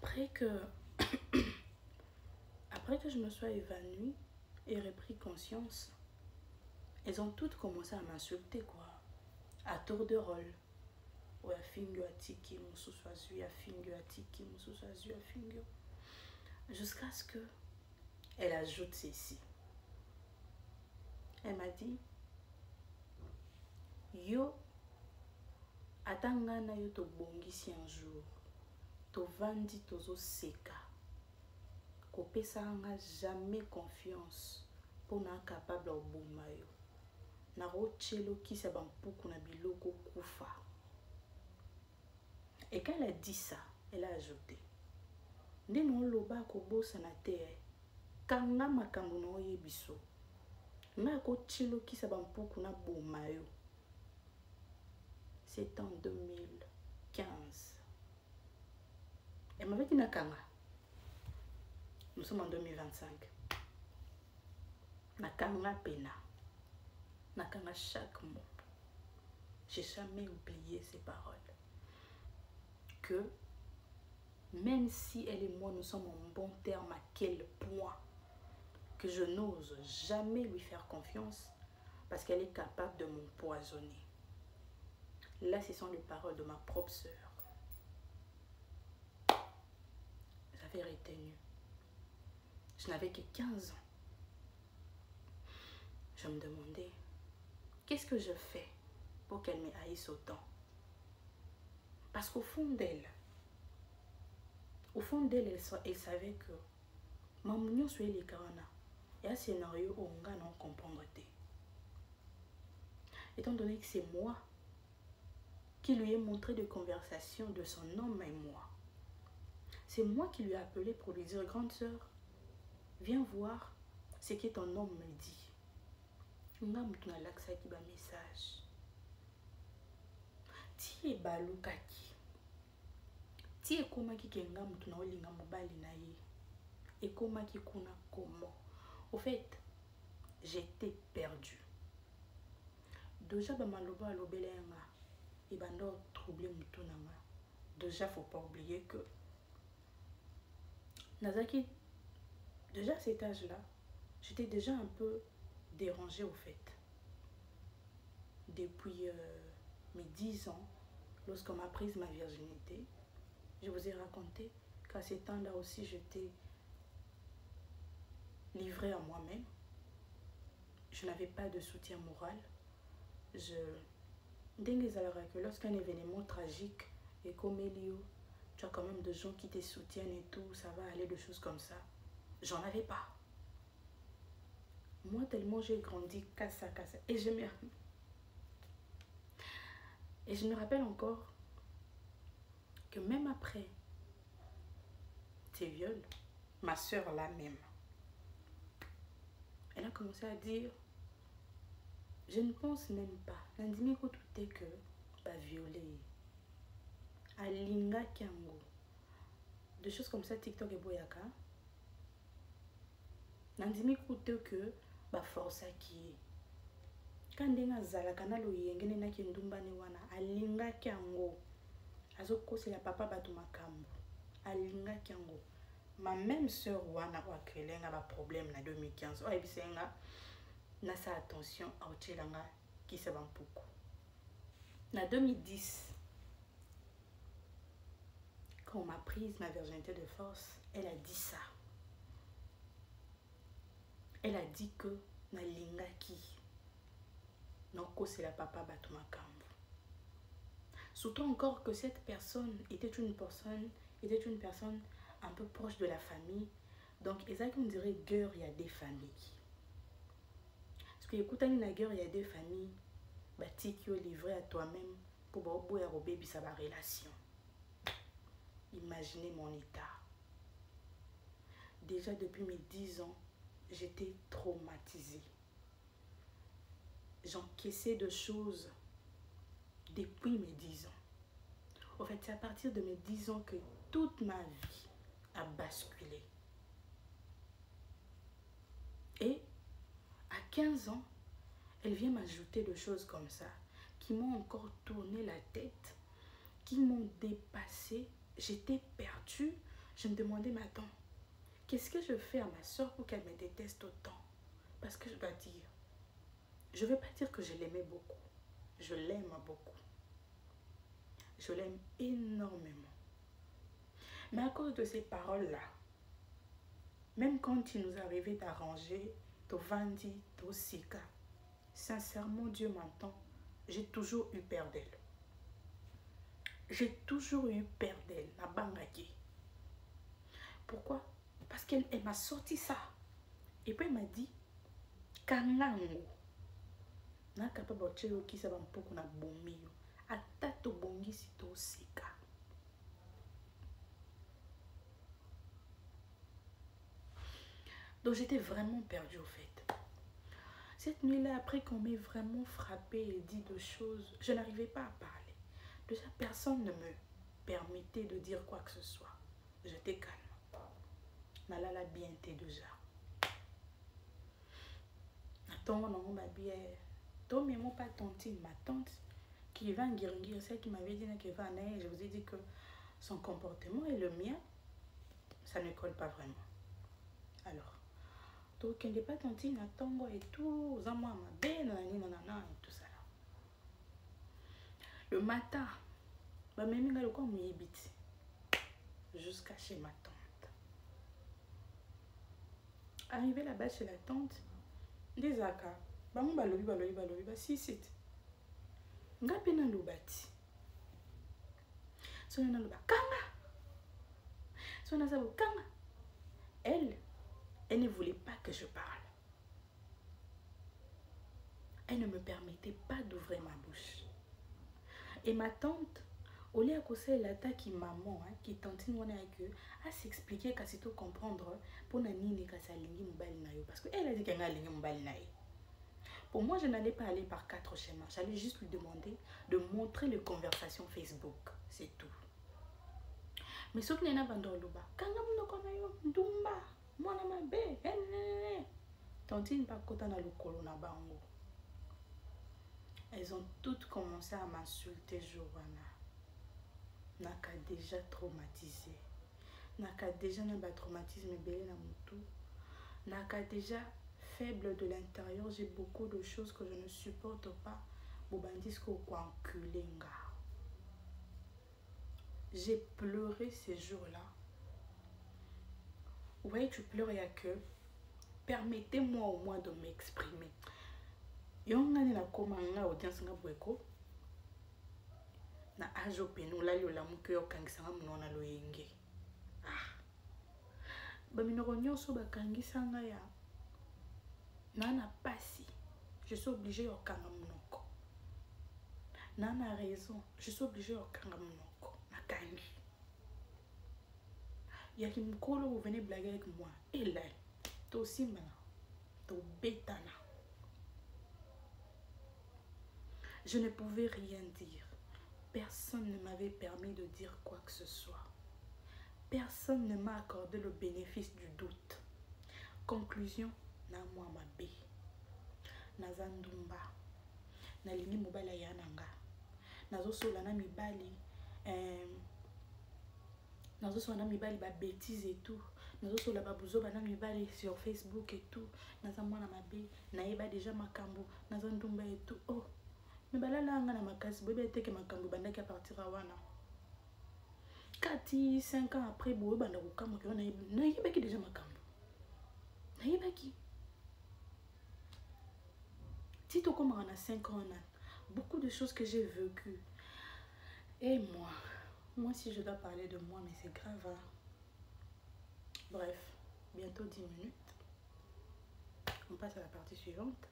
Après que, après que je me sois évanouie et repris conscience, elles ont toutes commencé à m'insulter, quoi. À tour de rôle. Ouais, finger à tiki, mon sous-soisu, à finger à tiki, mon sous-soisu, à finger. Jusqu'à ce que elle ajoute ceci. Elle m'a dit, yo, atanga na yo to bongisi un jour, to vandi tozo seka, kopesa nga jamais confiance pour na capable au boma yo. Na rochelo kisa bampuku na biloko kufa. Et quand elle a dit ça, elle a ajouté, nde no loba ko bosa na te, kanga makambo na oyebiso. Na ko chelo kisa bampuku na boma yo. C'est en 2015. Elle m'avait dit Nakanga. Nous sommes en 2025. Nakanga pena. Nakanga chaque mot. J'ai jamais oublié ces paroles. Que même si elle et moi nous sommes en bon terme, à quel point que je n'ose jamais lui faire confiance parce qu'elle est capable de m'empoisonner. Là, ce sont les paroles de ma propre sœur. J'avais retenu. Je n'avais que 15 ans. Je me demandais, qu'est-ce que je fais pour qu'elle me haïsse autant? Parce qu'au fond d'elle, elle savait que Mamounion soit les Karana. Et un scénario où on ne comprendre. Étant donné que c'est moi qui lui ai montré des conversations de son homme et moi. C'est moi qui lui ai appelé pour lui dire, grande sœur, viens voir ce que ton homme me dit. Nga mutu na laksa ki ba message. Ti e balukaki. Ti e komaki ke nga mutu na olinga mobali na ye. E komaki kuna comment. Au fait, j'étais perdue. Déjà ba maloba alobele nga. Et bando troublé mutu na nga. Déjà faut pas oublier que Nazaki, déjà à cet âge-là, j'étais déjà un peu dérangée au fait. Depuis mes 10 ans, lorsqu'on m'a prise ma virginité, je vous ai raconté qu'à ces temps-là aussi, j'étais livrée à moi-même. Je n'avais pas de soutien moral. Que lorsqu'un événement tragique est comme Elio, tu as quand même des gens qui te soutiennent et tout, ça va aller, des choses comme ça. J'en avais pas. Moi, tellement j'ai grandi, cassa. Et je me rappelle encore que même après ces viols, ma soeur là même, elle a commencé à dire, je ne pense même pas. Nandimi ko tout que pas violé. Alinga kiango. Des choses comme ça, TikTok et Boyaka. Nandimi ko tout que ba force qui quand ndenga zala kanalo yengene na kindumba ni wana alinga kiango. Azoko c'est la papa batu makambo. Alinga kiango. Ma même soeur wana wa kelenga ba problème na 2015. Oh ebisenga na sa attention à Ochelanga qui se vend beaucoup. En 2010, quand on m'a prise ma virginité de force, elle a dit ça. Elle a dit que na lingaki noko c'est la papa batumakambo. Surtout encore que cette personne était une personne un peu proche de la famille. Donc, exactement, on dirait guerre, il y a des familles. Parce que écoute, il y a guerre, il y a des familles. Tu es livré à toi-même pour boire au bébé sa relation. Imaginez mon état. Déjà depuis mes 10 ans, j'étais traumatisée. J'encaissais de choses depuis mes 10 ans. En fait, c'est à partir de mes 10 ans que toute ma vie a basculé. Et à 15 ans, elle vient m'ajouter des choses comme ça, qui m'ont encore tourné la tête, qui m'ont dépassé. J'étais perdue. Je me demandais, mais attends, qu'est-ce que je fais à ma soeur pour qu'elle me déteste autant? Parce que je dois dire, je ne vais pas dire que je l'aimais beaucoup. Je l'aime beaucoup. Je l'aime énormément. Mais à cause de ces paroles-là, même quand il nous arrivait d'arranger, de vandi, de sika, sincèrement, Dieu m'entend, j'ai toujours eu peur d'elle. J'ai toujours eu peur d'elle, la bangaki. Pourquoi? Parce qu'elle m'a sorti ça. Et puis elle m'a dit, Kangango. Na capable de faire qui ça va beaucoup na bombi. Ata to bongi si to sika. Donc j'étais vraiment perdue au fait. Cette nuit-là, après qu'on m'ait vraiment frappé et dit de choses, je n'arrivais pas à parler. Déjà, personne ne me permettait de dire quoi que ce soit. J'étais calme. Nalala bien été déjà. Attends, non, ma bière. Toi, mais moi, pas tantine, ma tante, qui va en guérir, celle qui m'avait dit qu'elle va en aller, je vous ai dit que son comportement et le mien, ça ne colle pas vraiment. Alors, donc, elle n'est pas tantine, attends, et tout, aux amours, ma belle, nanana, et tout ça là. Le matin, bah, même le quoi, m'y habite jusqu'à chez ma tante. Arrivé là-bas chez la tante, des aka, bah, mon balobi, bah, si, c'est. Nga pena lobati. Sona loba kanga. Sona sabo kanga. Elle ne voulait pas que je parle. Elle ne me permettait pas d'ouvrir ma bouche. Et ma tante, au lieu de l'attaque qui maman, qui tantine à s'expliquer qu'à s'y tout comprendre pour nani ka sa lingi mobali na yo parce que elle a dit qu'elle a lingi mobali na yo. Pour moi, je n'allais pas aller par 4 schémas. J'allais juste lui demander de montrer les conversations Facebook. C'est tout. Mais ce qui n'est pas dans le bas, quand on a connu Dumba, moi na ma bé, tantine pas kota na lokolo na bango. Elles ont toutes commencé à m'insulter Giovanna. Naka déjà traumatisé. Naka déjà n'a pas traumatisme belé na mutu. Naka déjà faible de l'intérieur, j'ai beaucoup de choses que je ne supporte pas. Bobandisco quoi enculé nga. J'ai pleuré ces jours-là. Vous voyez, tu pleures et à que permettez-moi au moins de m'exprimer. Yongani na komanga audience nga bweko. Na ajo penu la yo la muke yo kangisanga munona lo yenge. Ah. Ba minoko nyonso ba kangisanga ya. Nana pasi. Je suis obligée de kanga munoko. Nana raison. Je suis obligée de kanga munoko. Na kangi. Yaki mkolo vous venez blaguer avec moi. Et là, to simana. To betana. Je ne pouvais rien dire. Personne ne m'avait permis de dire quoi que ce soit. Personne ne m'a accordé le bénéfice du doute. Conclusion, na moi ma bé. Na zandumba. Na lingi mobala yananga. Na zo sola na mibali. Na zo sola na mibali ba bêtises et tout. Na zo sola ba buzo ba na mibali sur Facebook et tout. Na za moi na ma bé. Na yeba déjà makambo. Na zandumba et tout. Oh. Mais bah là na makasi bébé te que makambo banda ki partir à wana. Kati 5 ans après boye banda ko kama ke na yeba ki déjà makambo. Na yeba ki. Tito comme on a 5 ans, beaucoup de choses que j'ai vécues. Et moi si je dois parler de moi, mais c'est grave. Hein? Bref, bientôt 10 minutes. On passe à la partie suivante.